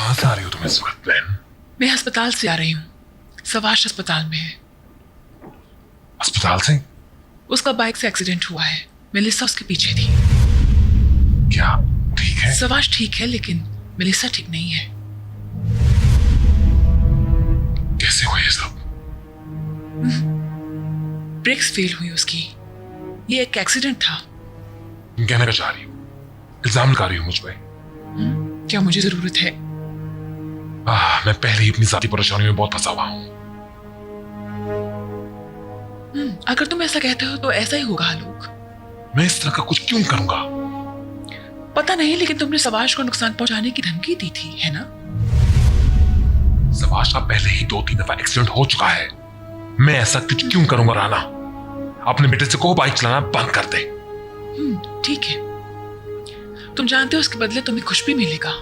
कहाँ से आ रही हो तुम इस वक्त बहन? मैं अस्पताल से आ रही हूँ। सवाश अस्पताल में है। अस्पताल से? उसका बाइक से एक्सीडेंट हुआ है। मेलिसा उसके पीछे थी। क्या ठीक है? सवाश ठीक है, लेकिन मेलिसा ठीक नहीं है। कैसे हुआ ये सब? ब्रेक्स फेल हुई उसकी। ये एक एक्सीडेंट था। तुम कहना क्या चाह रही हो? इल्जाम लगा रही हो मुझ पे? क्या मुझे जरूरत है? मैं पहले ही अपनी जाती परेशानियों में बहुत फंसा हुआ हूँ। अगर तुम ऐसा कहते हो तो ऐसा ही होगा आलोक। मैं इस तरह का कुछ क्यों करूंगा? पता नहीं, लेकिन तुमने सवाश को नुकसान पहुंचाने की धमकी दी थी, है ना? सवाश का पहले ही 2-3 दफा एक्सीडेंट हो चुका है। मैं ऐसा कुछ क्यों करूंगा राना? अपने बेटे से कहो बाइक चलाना बंद कर दे। ठीक है। तुम जानते हो उसके बदले तुम्हें कुछ भी मिलेगा।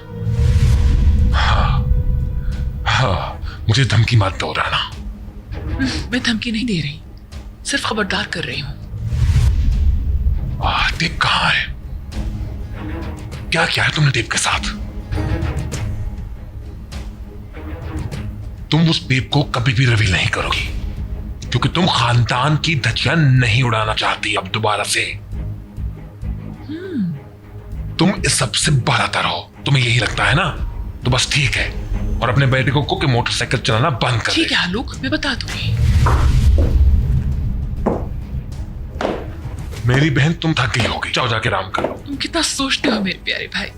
हाँ, मुझे धमकी मत दो राना। मैं धमकी नहीं दे रही, सिर्फ खबरदार कर रही हूँ। टेप कहाँ है? क्या किया है तुमने टेप के साथ? तुम उस टेप को कभी भी रिवील नहीं करोगी, क्योंकि तुम खानदान की धज्जियां नहीं उड़ाना चाहती अब दोबारा से। तुम इस सबसे बरातर हो। तुम्हें यही लगता है ना? तो बस ठीक है, और अपने बेटे को कि मोटरसाइकिल चलाना बंद कर दे। ठीक है आलोक, मैं बता दूंगी। मेरी बहन, तुम थक गई होगी, जाओ जाके आराम करो। तुम कितना सोचते हो मेरे प्यारे भाई।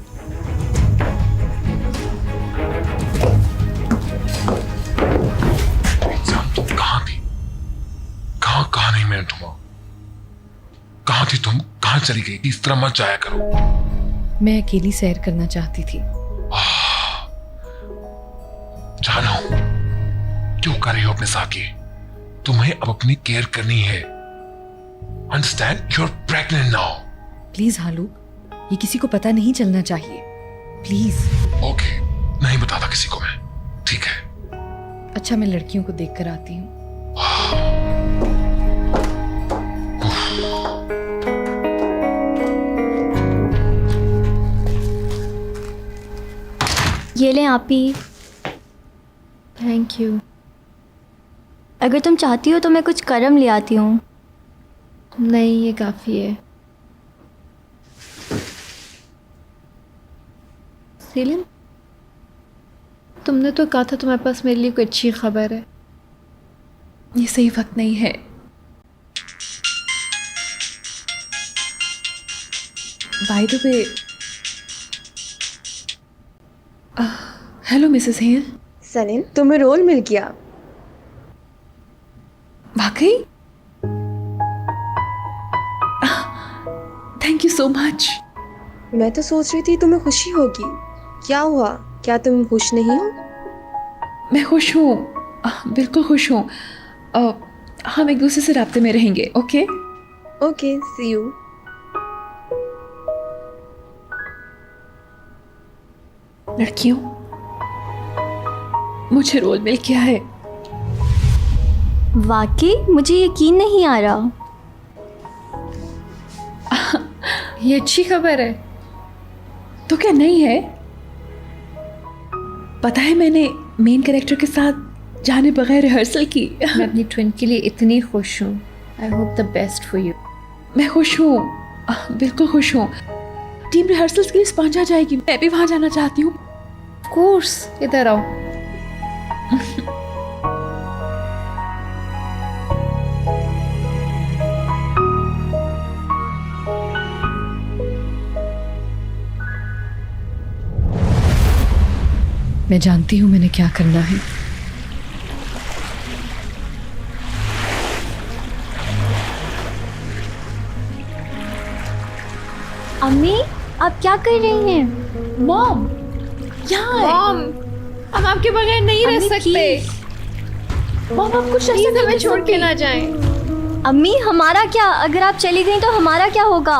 तुम कहाँ थी? कहाँ नहीं मैं ढूंढा? कहाँ थी तुम? कहाँ चली गई? इस तरह मत जाया करो। मैं अकेली सैर करना चाहती थी। जानो क्यों कर रही हो अपने साथ ये? तुम्हें अब अपनी केयर करनी है। Understand? You are pregnant now. Please Alok, ये किसी को पता नहीं चलना चाहिए, प्लीज। ओके, नहीं बताता किसी को मैं। ठीक है। अच्छा, मैं लड़कियों को देख कर आती हूँ। ये लें आप ही। Thank you. अगर तुम चाहती हो तो मैं कुछ करम ले आती हूँ। नहीं, ये काफ़ी है। सीलिन, तुमने तो कहा था तुम्हारे पास मेरे लिए कोई अच्छी खबर है। ये सही वक्त नहीं है। By the way, hello Mrs Hare. Salim, तुम्हें रोल मिल गया। वाकई? Thank you so much. मैं तो सोच रही थी तुम्हें खुशी होगी। क्या हुआ? क्या तुम खुश नहीं हो? मैं खुश हूँ, बिल्कुल खुश हूँ। हम एक दूसरे से राब्ते में रहेंगे। Okay okay, see you. लड़कियों, मुझे रोल मिल गया है। वाकई मुझे यकीन नहीं आ रहा। ये अच्छी खबर है तो क्या नहीं है? पता है, मैंने मेन कैरेक्टर के साथ जाने बगैर रिहर्सल की। मैं अपनी ट्विन के लिए इतनी खुश हूँ। I hope the best for you. मैं खुश हूँ, बिल्कुल खुश हूँ। टीम रिहर्सल्स के लिए स्पॉन्ज आ जाएगी, मैं भी वहाँ जाना चाहती हूँ। ऑफ कोर्स, इधर आओ। मैं जानती हूँ मैंने क्या करना है। अम्मी, आप क्या कर रही हैं? मॉम, यहाँ मॉम, हम आपके बगैर नहीं रह अम्मी, सकते। मॉम, आप कुछ प्लीज ऐसा हमें छोड़ के ना जाएं। अम्मी, हमारा क्या? अगर आप चली गई तो हमारा क्या होगा?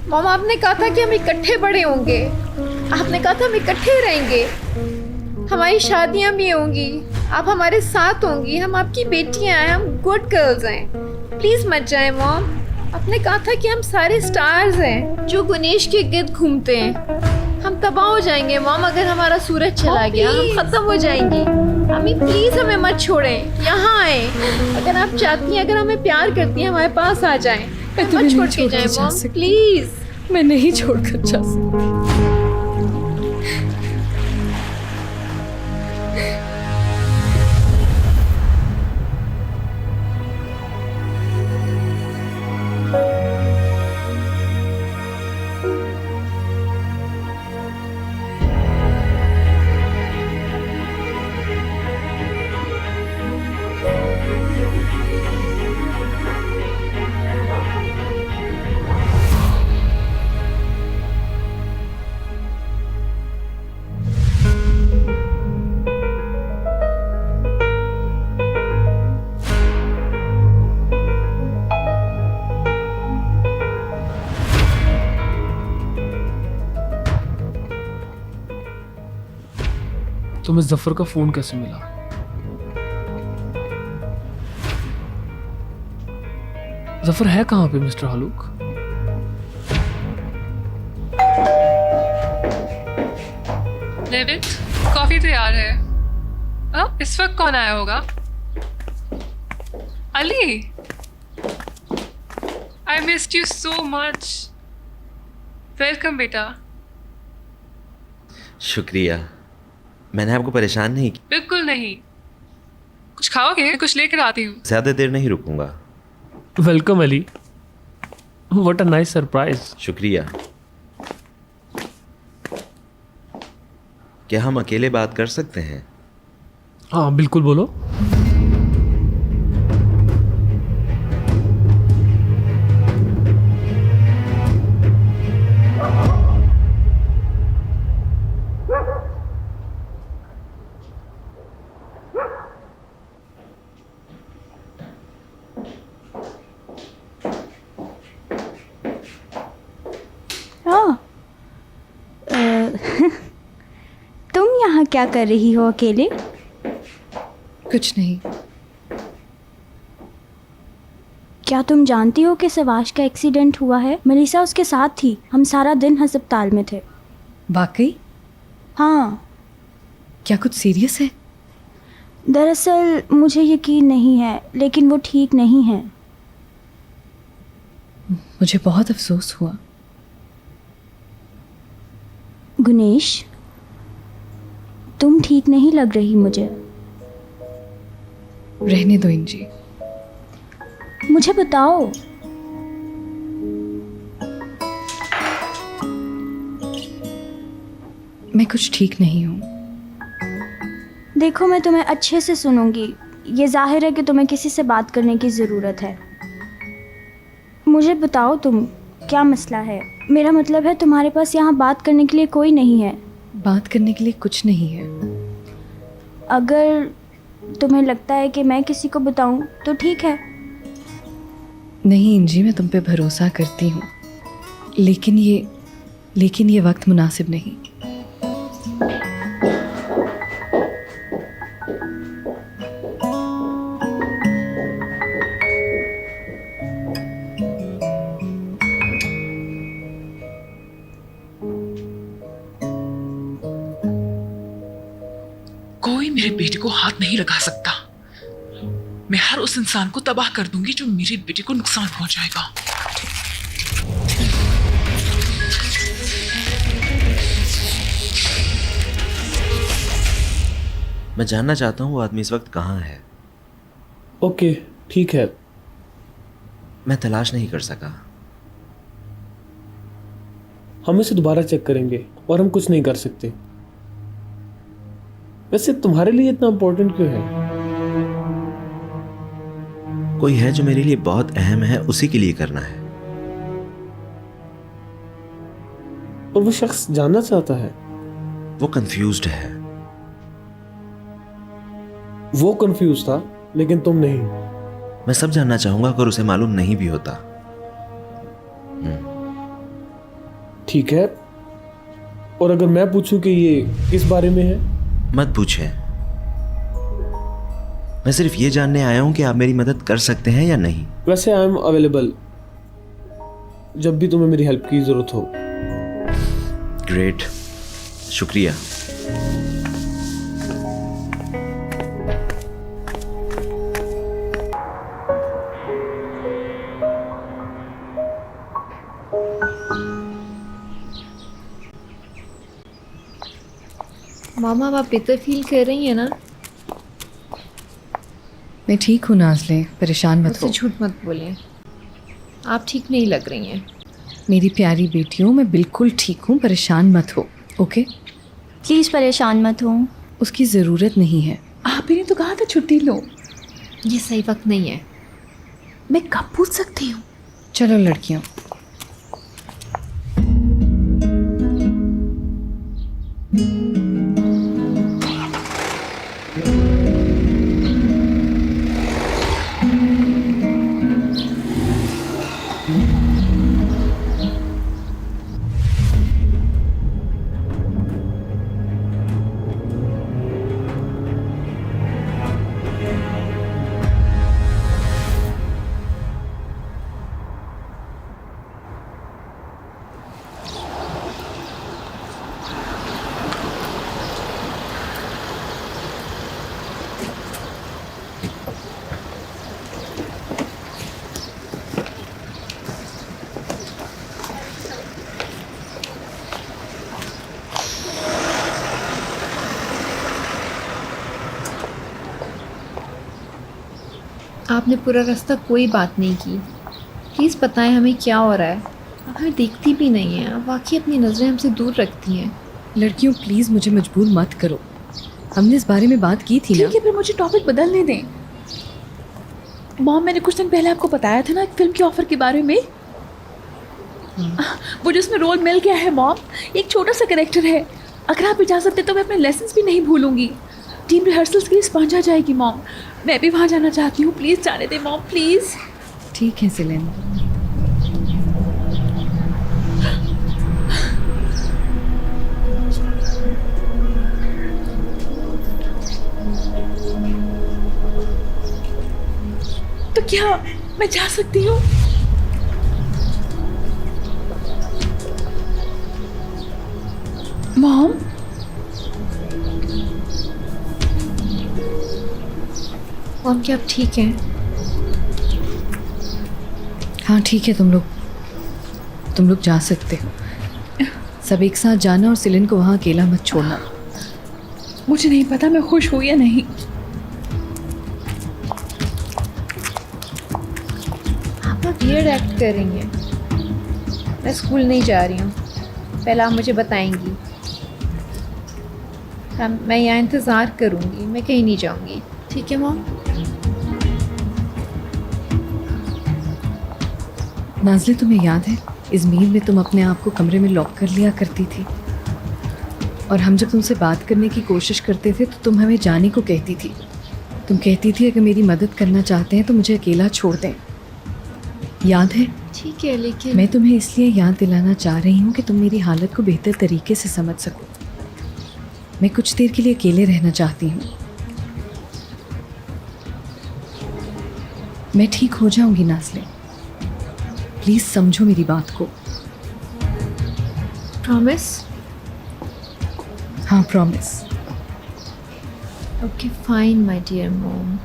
मॉम, आपने कहा था कि हम इकट्ठे बड़े होंगे। आपने कहा था हम इकट्ठे रहेंगे। हमारी शादियां भी होंगी, आप हमारे साथ होंगी। हम आपकी बेटियां हैं, हम गुड गर्ल्स हैं। प्लीज मत जाएं मॉम, आपने कहा था कि हम सारे स्टार्स हैं जो गुनेश के गिर्द घूमते हैं। हम तबाह हो जाएंगे मॉम अगर हमारा सूरज चला गया, हम खत्म हो जाएंगी। अम्मी प्लीज हमें मत छोड़ें, यहाँ आए। अगर आप चाहती हैं, अगर हमें प्यार करती हैं, हमारे पास आ जाएं। मैं तुम्हें मत छोड़ नहीं के जाएं जा मॉम सकती। प्लीज। मैं नहीं छोड़कर जा सकती। तुम्हें जफर का फोन कैसे मिला? जफर है कहाँ पे मिस्टर हलूक? डेविड, कॉफी तैयार है। इस वक्त कौन आया होगा? Ali, I missed you so much. Welcome बेटा। शुक्रिया। मैंने आपको परेशान नहीं किया। बिल्कुल नहीं। कुछ खाओगे? कुछ लेकर आती हूँ। ज़्यादा देर नहीं रुकूंगा। Welcome Ali. What a nice surprise. शुक्रिया। क्या हम अकेले बात कर सकते हैं? हाँ बिल्कुल, बोलो। तुम यहाँ क्या कर रही हो अकेले? कुछ नहीं। क्या तुम जानती हो कि सवाश का एक्सीडेंट हुआ है? मनीषा उसके साथ थी। हम सारा दिन अस्पताल में थे। वाकई? हाँ। क्या कुछ सीरियस है? दरअसल मुझे यकीन नहीं है, लेकिन वो ठीक नहीं है। मुझे बहुत अफसोस हुआ। गुनेश, तुम ठीक नहीं लग रही मुझे। रहने दो इंजी। मुझे बताओ। मैं कुछ ठीक नहीं हूँ। देखो, मैं तुम्हें अच्छे से सुनूंगी। ये जाहिर है कि तुम्हें किसी से बात करने की ज़रूरत है। मुझे बताओ तुम, क्या मसला है? मेरा मतलब है तुम्हारे पास यहाँ बात करने के लिए कोई नहीं है। बात करने के लिए कुछ नहीं है। अगर तुम्हें लगता है कि मैं किसी को बताऊं तो ठीक है। नहीं इंजी, मैं तुम पे भरोसा करती हूँ, लेकिन ये वक्त मुनासिब नहीं। कोई मेरे बेटे को हाथ नहीं लगा सकता। मैं हर उस इंसान को तबाह कर दूंगी जो मेरे बेटे को नुकसान पहुंचाएगा। मैं जानना चाहता हूँ वो आदमी इस वक्त कहाँ है। ओके ठीक है। मैं तलाश नहीं कर सका। हम इसे दोबारा चेक करेंगे और हम कुछ नहीं कर सकते। वैसे तुम्हारे लिए इतना इम्पोर्टेंट क्यों है? कोई है जो मेरे लिए बहुत अहम है, उसी के लिए करना है। और वो शख्स जानना चाहता है। वो कंफ्यूज्ड है। वो कंफ्यूज था, लेकिन तुम नहीं। मैं सब जानना चाहूंगा अगर उसे मालूम नहीं भी होता। ठीक है। और अगर मैं पूछूं कि ये किस बारे में है? मत पूछें। मैं सिर्फ ये जानने आया हूं कि आप मेरी मदद कर सकते हैं या नहीं। वैसे आई एम अवेलेबल। जब भी तुम्हें मेरी हेल्प की ज़रूरत हो। ग्रेट, शुक्रिया। मामा आप बेहतर फील कर रही हैं ना? मैं ठीक हूँ नाज़ले, परेशान मत मुझसे हो। झूठ मत बोलें, आप ठीक नहीं लग रही हैं। मेरी प्यारी बेटियों, मैं बिल्कुल ठीक हूँ, परेशान मत हो। ओके? प्लीज़ परेशान मत हो। उसकी ज़रूरत नहीं है। आप ही ने तो कहा था छुट्टी लो। ये सही वक्त नहीं है। मैं कब पूछ सकती हूँ? चलो लड़कियों। आपने पूरा रास्ता कोई बात नहीं की। प्लीज़ बताएं हमें क्या हो रहा है। आप हमें देखती भी नहीं हैं, आप वाकई अपनी नज़रें हमसे दूर रखती हैं। लड़कियों प्लीज़ मुझे मजबूर मत करो, हमने इस बारे में बात की थी ना। ठीक है, फिर मुझे टॉपिक बदलने दें। मॉम, मैंने कुछ दिन पहले आपको बताया था ना एक फिल्म के ऑफर के बारे में। वो जिसमें रोल मिल गया है मॉम, एक छोटा सा कैरेक्टर है। अगर आप भी जा सकते तो मैं अपने लेसन्स भी नहीं भूलूंगी। टीम रिहर्सल्स के लिए स्पॉन्ज आ जाएगी मॉम। मैं भी वहाँ जाना चाहती हूँ, प्लीज़ जाने दें मॉम, प्लीज़। ठीक है सिलेन। तो क्या मैं जा सकती हूँ? मॉम, मॉम क्या आप ठीक हैं? हाँ ठीक है, तुम लोग जा सकते हो। सब एक साथ जाना और सिलेन को वहाँ अकेला मत छोड़ना। मुझे नहीं पता मैं खुश हूँ या नहीं। आप वियर्ड एक्ट कर रही हैं। मैं स्कूल नहीं जा रही हूँ, पहले आप मुझे बताएंगी। मैं यहाँ इंतज़ार करूँगी, मैं कहीं नहीं जाऊँगी। ठीक है मॉम? नाज़ले तुम्हें याद है इज़मीर में तुम अपने आप को कमरे में लॉक कर लिया करती थी, और हम जब तुमसे बात करने की कोशिश करते थे तो तुम हमें जाने को कहती थी। तुम कहती थी अगर मेरी मदद करना चाहते हैं तो मुझे अकेला छोड़ दें। याद है? ठीक है, लेकिन मैं तुम्हें इसलिए याद दिलाना चाह रही हूँ कि तुम मेरी हालत को बेहतर तरीके से समझ सको। मैं कुछ देर के लिए अकेले रहना चाहती हूँ। मैं ठीक हो जाऊंगी नाज़ले, प्लीज़ समझो मेरी बात को। प्रॉमिस? हाँ promise. Okay fine my dear mom.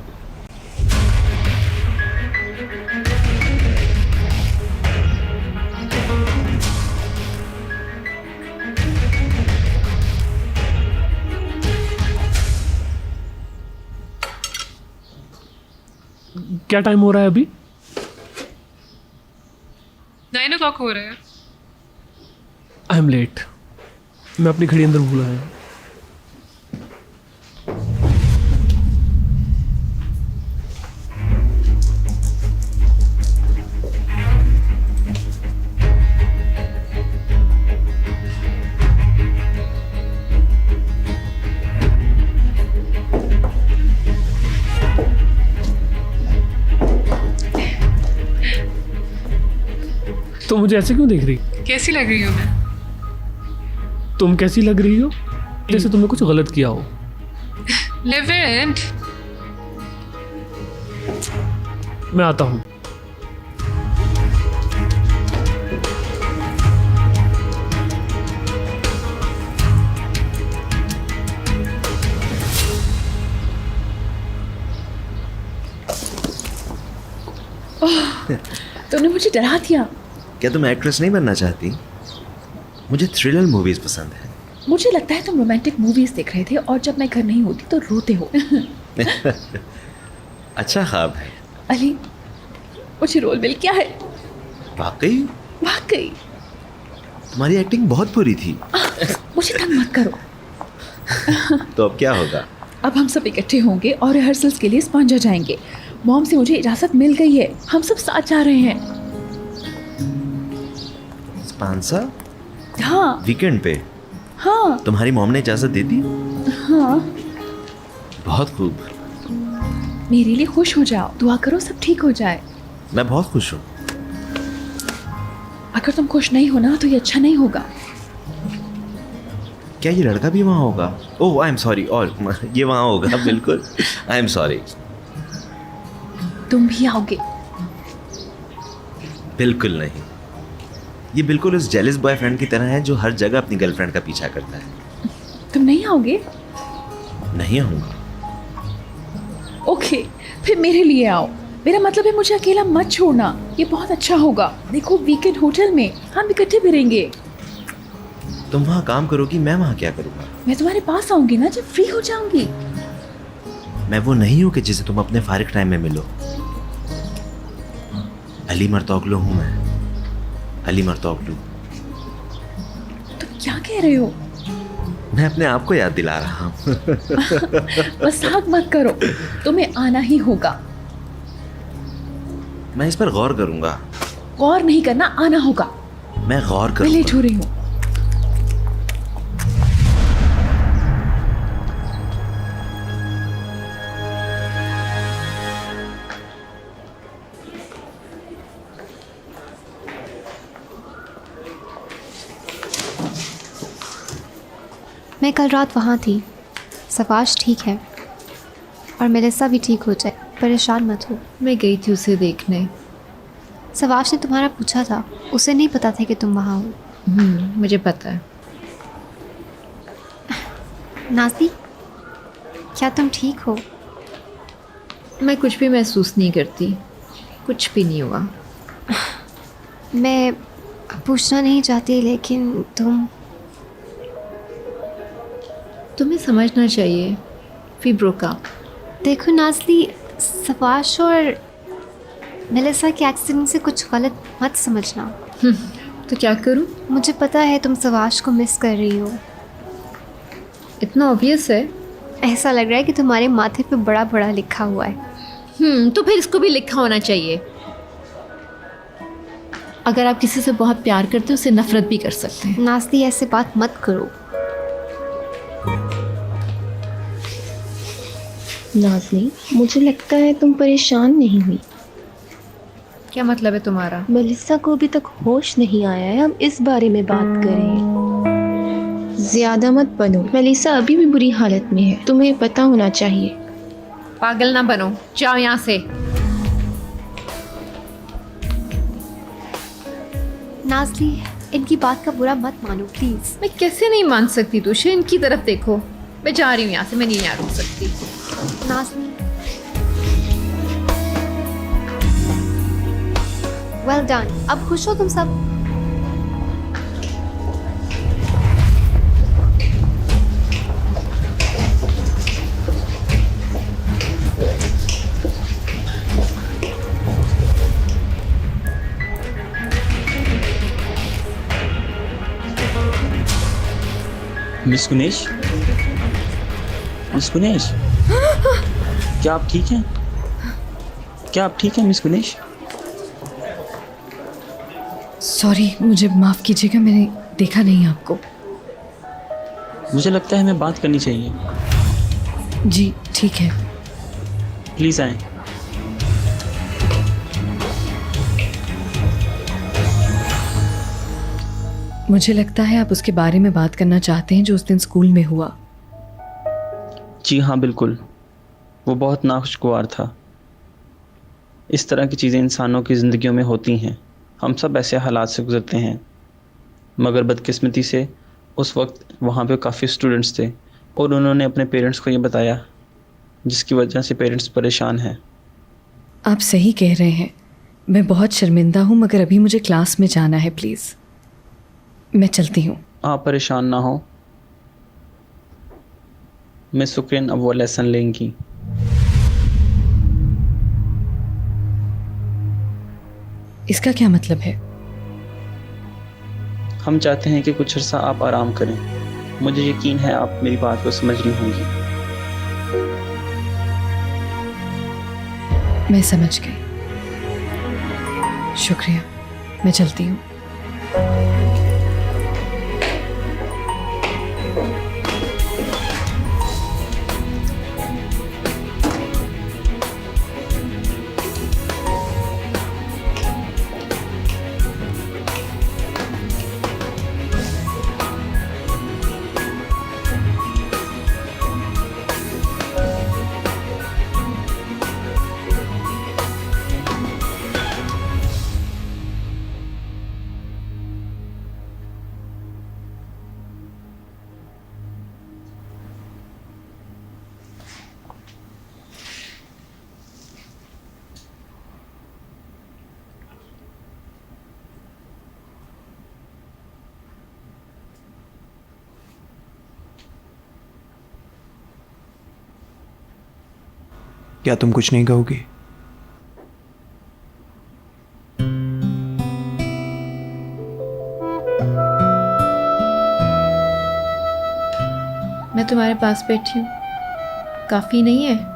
क्या टाइम हो रहा है अभी? 9 o'clock हो रहा है। I am late. मैं अपनी घड़ी अंदर भूल आया हूँ। तो मुझे ऐसे क्यों देख रही? कैसी लग रही हूँ मैं? तुम कैसी लग रही हो? जैसे तुमने कुछ गलत किया हो। Live it. मैं आता हूँ। तुमने मुझे डरा दिया। क्या तुम एक्ट्रेस नहीं बनना चाहती? मुझे थ्रिलर मूवीज पसंद है। मुझे लगता है तुम रोमांटिक मूवीज देख रहे थे और जब मैं घर नहीं होती तो रोते हो। अच्छा ख्वाब है। अली, मुझे रोल मिल क्या है? वाकई वाकई तुम्हारी एक्टिंग बहुत बुरी थी। मुझे तंग मत करो। तो अब क्या होगा? अब हम सब इकट्ठे होंगे और रिहर्सल्स के लिए स्पांजा जाएंगे। मॉम से मुझे इजाज़त मिल गई है, हम सब साथ जा रहे हैं। स्पांसा? हाँ वीकेंड पे? हाँ तुम्हारी मॉम ने इजाजत दे दी? हाँ। बहुत खूब। मेरे लिए खुश हो जाओ, दुआ करो सब ठीक हो जाए। मैं बहुत खुश हूँ। अगर तुम खुश नहीं हो ना तो ये अच्छा नहीं होगा। क्या ये लड़का भी वहाँ होगा? ओह आई एम सॉरी। और ये वहाँ होगा बिल्कुल। I am sorry. तुम भी आओगे? बिल्कुल नहीं। ये बिल्कुल उस जेलस बॉयफ्रेंड की तरह है जो हर जगह अपनी गर्लफ्रेंड का पीछा करता है। तुम नहीं आओगे? नहीं आऊँगा। ओके, फिर मेरे लिए आओ। मेरा मतलब है मुझे अकेला मत छोड़ना, ये बहुत अच्छा होगा। देखो वीकेंड होटल में हम इकट्ठे फिरेंगे। तुम वहाँ काम करोगी, मैं वहाँ क्या करूँगा? मैं तुम्हारे पास आऊंगी ना जब फ्री हो जाऊंगी। मैं वो नहीं हूँ कि जिसे तुम अपने फारिग टाइम में मिलो। अली मर्तोगलू हूँ मैं, अली मर्तोगलू। तुम क्या कह रहे हो? मैं अपने आप को याद दिला रहा हूँ। मजाक मत करो, तुम्हें आना ही होगा। मैं इस पर गौर करूँगा। गौर नहीं करना, आना होगा। मैं गौर मैं करूँगा। लेट हो रही हूँ। मैं कल रात वहाँ थी। सफाश ठीक है और मेलिसा भी ठीक हो जाए, परेशान मत हो। मैं गई थी उसे देखने। सफाश ने तुम्हारा पूछा था, उसे नहीं पता था कि तुम वहाँ हो। मुझे पता है। नाज़ी, क्या तुम ठीक हो? मैं कुछ भी महसूस नहीं करती, कुछ भी नहीं हुआ। मैं पूछना नहीं चाहती लेकिन तुम्हें समझना चाहिए, वी ब्रोक अप। देखो नाज़ी, सफाश और मेलिसा के एक्सीडेंट से कुछ गलत मत समझना। तो क्या करूं? मुझे पता है तुम सफाश को मिस कर रही हो। इतना ऑब्वियस है। ऐसा लग रहा है कि तुम्हारे माथे पे बड़ा बड़ा लिखा हुआ है। तो फिर इसको भी लिखा होना चाहिए। अगर आप किसी से बहुत प्यार करते हो, उसे नफरत भी कर सकते हैं। नाज़ी, ऐसे बात मत करो। नाज़नी, मुझे लगता है तुम परेशान नहीं हुई। क्या मतलब है तुम्हारा? मेलिसा को अभी तक होश नहीं आया है, हम इस बारे में बात कर रहे हैं। ज्यादा मत बनो, मेलिसा अभी भी बुरी हालत में है, तुम्हें पता होना चाहिए। पागल ना बनो, जाओ यहाँ से। नाज़ी, इनकी बात का बुरा मत मानो प्लीज़। मैं कैसे नहीं मान सकती तुझे? इनकी तरफ देखो। मैं जा रही हूँ यहाँ से, मैं नहीं यहाँ रुक सकती। नाज़नी, वेल डन। अब खुश हो तुम सब? मिस गुनेश, मिस गुनेश, क्या आप ठीक हैं? क्या आप ठीक हैं मिस गुनेश? सॉरी, मुझे माफ़ कीजिएगा, मैंने देखा नहीं आपको। मुझे लगता है हमें बात करनी चाहिए। जी ठीक है। प्लीज़ आएं। मुझे लगता है आप उसके बारे में बात करना चाहते हैं जो उस दिन स्कूल में हुआ। जी हाँ बिल्कुल, वो बहुत नाखुशगवार था। इस तरह की चीज़ें इंसानों की ज़िंदगियों में होती हैं, हम सब ऐसे हालात से गुजरते हैं। मगर बदकिस्मती से उस वक्त वहाँ पे काफ़ी स्टूडेंट्स थे और उन्होंने अपने पेरेंट्स को ये बताया, जिसकी वजह से पेरेंट्स परेशान हैं। आप सही कह रहे हैं, मैं बहुत शर्मिंदा हूँ मगर अभी मुझे क्लास में जाना है, प्लीज़ मैं चलती हूँ। आप परेशान ना हो, मिस सुकरीन अब वो लेसन लेंगी। इसका क्या मतलब है? हम चाहते हैं कि कुछ अर्सा आप आराम करें। मुझे यकीन है आप मेरी बात को समझ रही होंगी। मैं समझ गई, शुक्रिया, मैं चलती हूँ। क्या तुम कुछ नहीं कहोगी? मैं तुम्हारे पास बैठी हूँ, काफ़ी नहीं है?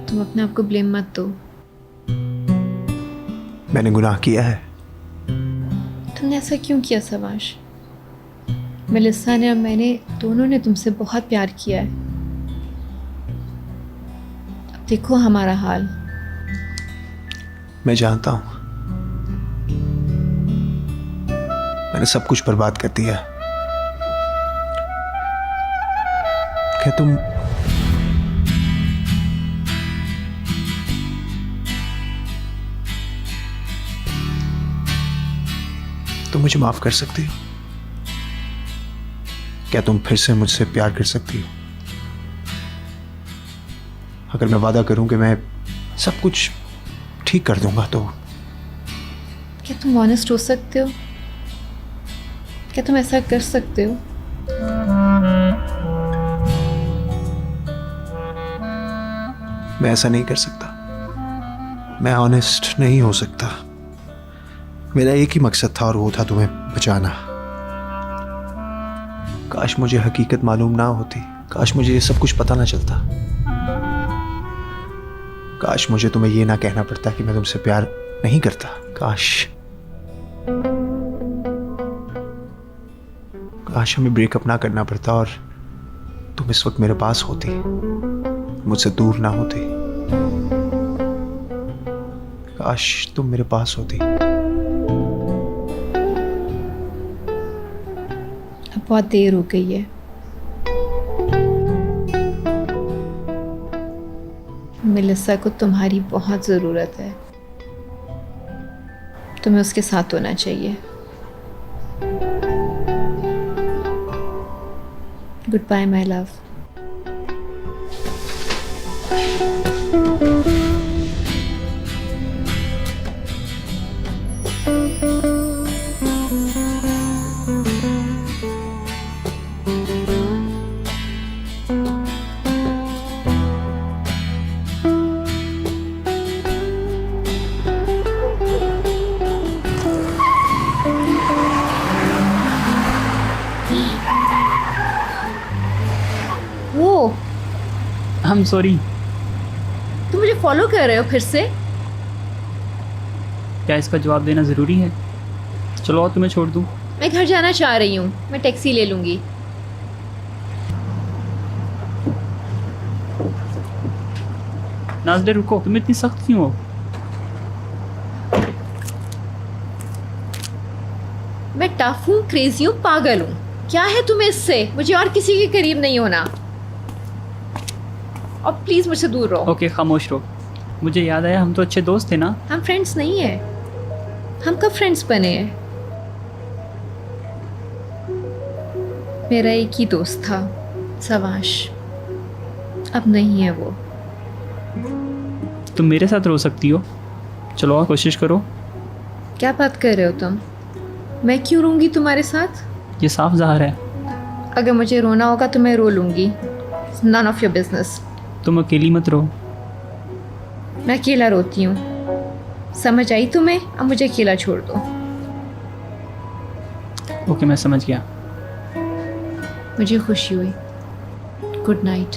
तुम अपने आप को ब्लेम मत दो। मैंने गुनाह किया है? तुमने ऐसा क्यों किया सवाश? मेलिसा ने और मैंने दोनों ने तुमसे बहुत प्यार किया है। अब देखो हमारा हाल। मैं जानता हूं, मैंने सब कुछ बर्बाद कर दिया। क्या तुम मुझे माफ कर सकती हो? क्या तुम फिर से मुझसे प्यार कर सकती हो? अगर मैं वादा करूं कि मैं सब कुछ ठीक कर दूंगा तो? क्या तुम ऑनेस्ट हो सकते हो? क्या तुम ऐसा कर सकते हो? मैं ऐसा नहीं कर सकता। मैं ऑनेस्ट नहीं हो सकता। मेरा एक ही मकसद था और वो था तुम्हें बचाना। काश मुझे हकीकत मालूम ना होती, काश मुझे ये सब कुछ पता ना चलता, काश मुझे तुम्हें ये ना कहना पड़ता कि मैं तुमसे प्यार नहीं करता। काश हमें ब्रेकअप ना करना पड़ता और तुम इस वक्त मेरे पास होती, मुझसे दूर ना होती। काश तुम मेरे पास होती। अब बहुत देर हो गई है। मेलिसा को तुम्हारी बहुत ज़रूरत है। तुम्हें उसके साथ होना चाहिए। Good bye my love. I'm sorry। तुम मुझे फॉलो कर रहे हो फिर से? क्या इसका जवाब देना ज़रूरी है? चलो और तुम्हें छोड़ दूँ। मैं घर जाना चाह रही हूँ, मैं टैक्सी ले लूँगी। नाज़िर रुको, तुम इतनी सख्त क्यों हो? मैं टफ हूँ, क्रेजी हूँ, पागल हूँ। क्या है तुम्हें इससे? मुझे और किसी के करीब नहीं होना। और प्लीज़ मुझसे दूर रहो। ओके, खामोश रहो। मुझे याद आया, हम तो अच्छे दोस्त थे ना। हम फ्रेंड्स नहीं है, हम कब फ्रेंड्स बने हैं? मेरा एक ही दोस्त था, सवाश, अब नहीं है वो। तुम मेरे साथ रो सकती हो, चलो और कोशिश करो। क्या बात कर रहे हो तुम? मैं क्यों रोऊंगी तुम्हारे साथ? ये साफ ज़ाहिर है। अगर मुझे रोना होगा तो मैं रो लूँगी, नन ऑफ योर बिजनेस। तुम अकेली मत रो। मैं अकेला रोती हूँ, समझ आई तुम्हें? अब मुझे अकेला छोड़ दो। ओके, मैं समझ गया। मुझे खुशी हुई। Good night.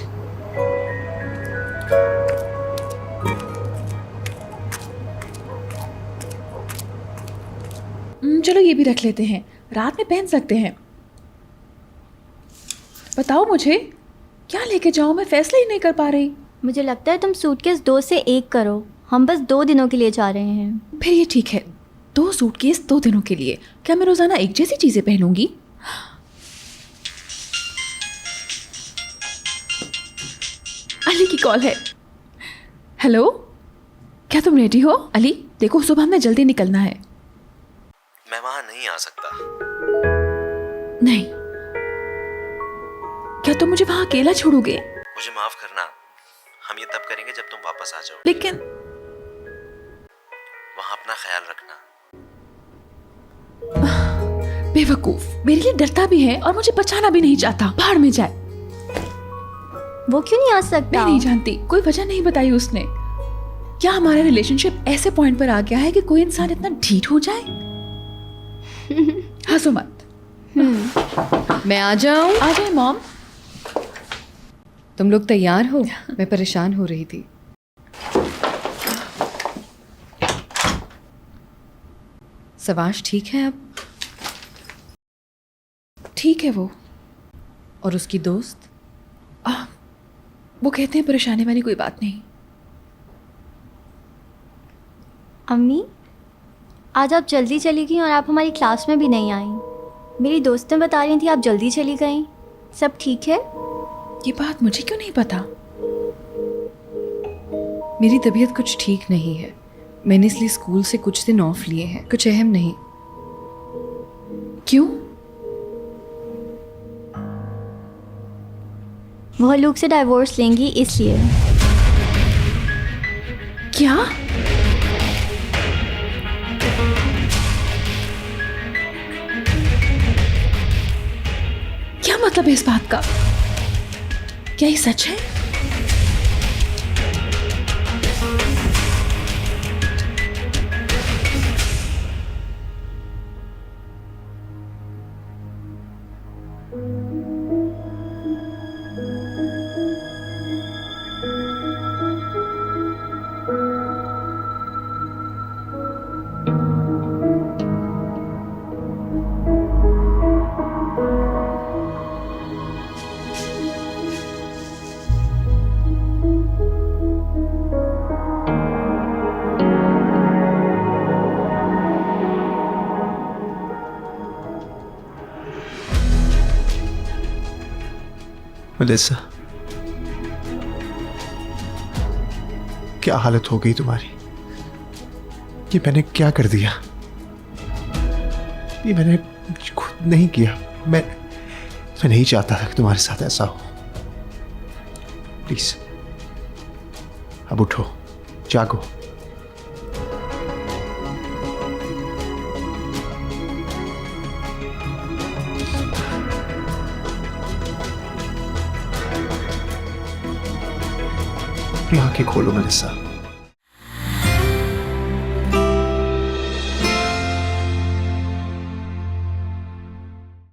चलो ये भी रख लेते हैं, रात में पहन सकते हैं। बताओ मुझे क्या लेके जाऊँ, मैं फैसला ही नहीं कर पा रही। मुझे लगता है तुम सूटकेस 2 से 1 करो, हम बस 2 दिनों के लिए जा रहे हैं। फिर ये ठीक है, 2 सूटकेस 2 दिनों के लिए। क्या मैं रोज़ाना एक जैसी चीज़ें पहनूंगी? अली की कॉल है। हेलो, क्या तुम रेडी हो? अली देखो, सुबह हमें जल्दी निकलना है। मैं वहां नहीं आ सकता। नहीं, क्या तुम मुझे वहां अकेला छोड़ोगे? मुझे माफ करना, हम ये तब करेंगे जब तुम वापस आ जाओ। लेकिन वहां अपना ख्याल रखना। बेवकूफ, मेरे लिए डरता भी है और मुझे बचाना भी नहीं चाहता। भाड़ में जाए। वो क्यों नहीं आ सकता? मैं नहीं जानती, कोई वजह नहीं बताई उसने। क्या हमारा रिलेशनशिप ऐसे पॉइंट पर आ गया है कि कोई इंसान इतना ढीठ हो जाए? हंसो मत। मैं आ जाऊं? आ जाए मॉम। तुम लोग तैयार हो? मैं परेशान हो रही थी। सवाश ठीक है अब? ठीक है वो। और उसकी दोस्त? वो कहते हैं परेशानी वाली कोई बात नहीं। अम्मी, आज आप जल्दी चली गई और आप हमारी क्लास में भी नहीं आई। मेरी दोस्तें बता रही थी आप जल्दी चली गई। सब ठीक है? ये बात मुझे क्यों नहीं पता? मेरी तबीयत कुछ ठीक नहीं है, मैंने इसलिए स्कूल से कुछ दिन ऑफ लिए हैं। कुछ अहम नहीं। क्यों? वो लूक से डाइवोर्स लेंगी इसलिए। क्या? क्या मतलब है इस बात का? क्या ये सच है? मेलिसा, क्या हालत हो गई तुम्हारी? ये मैंने क्या कर दिया? ये मैंने खुद नहीं किया। मैं नहीं चाहता था कि तुम्हारे साथ ऐसा हो। प्लीज अब उठो, जागो। अपनी आंखें खोलो मेलिसा।